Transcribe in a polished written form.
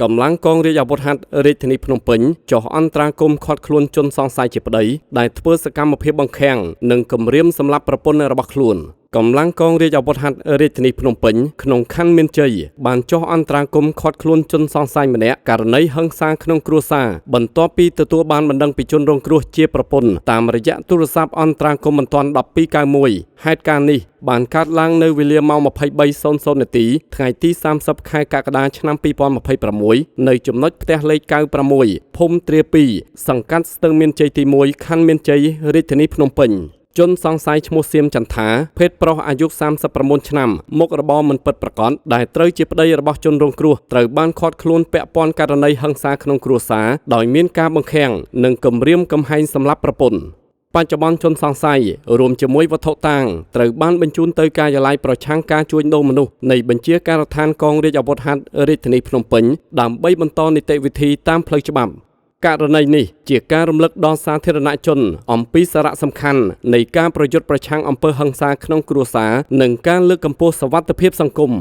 កម្លាំងកងរាជអាវុធហត្ថរាជធានីភ្នំពេញចុះអន្តរាគមន៍ឃាត់ខ្លួនជនសង្ស័យជាប្តីដែលធ្វើសកម្មភាពបង្ខាំងនិងគំរាមសម្លាប់ប្រពន្ធរបស់ខ្លួនកម្លាំងកងរាជអាវុធហត្ថរាជធានីភ្នំពេញក្នុងខណ្ឌមានជ័យបានចុះអន្តរាគមន៍ឃាត់ខ្លួនជនសង្ស័យម្នាក់ករណីហិង្សាក្នុងគ្រួសារបន្ទាប់ពីទទួលបានបណ្ដឹងពីជនរងគ្រោះជាប្រពន្ធតាមរយៈទូរស័ព្ទអន្តរាគមន៍បន្ទាន់1291ហេតុការណ៍នេះបានកើតឡើងនៅវេលាម៉ោង 23:00 នាទីថ្ងៃទី30 ខែកក្កដាឆ្នាំ 2026នៅចំណុចផ្ទះលេខ 96 ភូមិទ្រា2 សង្កាត់ស្ទឹងមានជ័យទី 1 ខណ្ឌមានជ័យរាជធានីភ្នំពេញជនសង្ស័យឈ្មោះសៀមចន្ទថាភេទប្រុសអាយុ39ឆ្នាំមុខរបរមិនពិតប្រាកដដែលត្រូវជាប្តីរបស់ជនរងគ្រោះត្រូវបានឃាត់ខ្លួនពាក់ព័ន្ធករណីហិង្សាក្នុងគ្រួសារដោយមានការបង្ខាំងនិងគំរាមកំហែងសម្លាប់ប្រពន្ធបច្ចុប្បន្នជនសង្ស័យរួមជាមួយវត្ថុតាងត្រូវបានបញ្ជូនទៅការិយាល័យប្រឆាំងការជួញដូរមនុស្សនៃបញ្ជាការដ្ឋានកងរាជអាវុធហត្ថរាជធានីភ្នំពេញដើម្បីបន្តនីតិវិធីតាមផ្លូវច្បាប់ករណីនេះជាការរំលឹកដល់សាធារណជនអំពីសារៈសំខាន់នៃការប្រយុទ្ធប្រឆាំងអំពើហិង្សាក្នុងគ្រួសារនិងការលើកកម្ពស់សុវត្ថិភាពសង្គម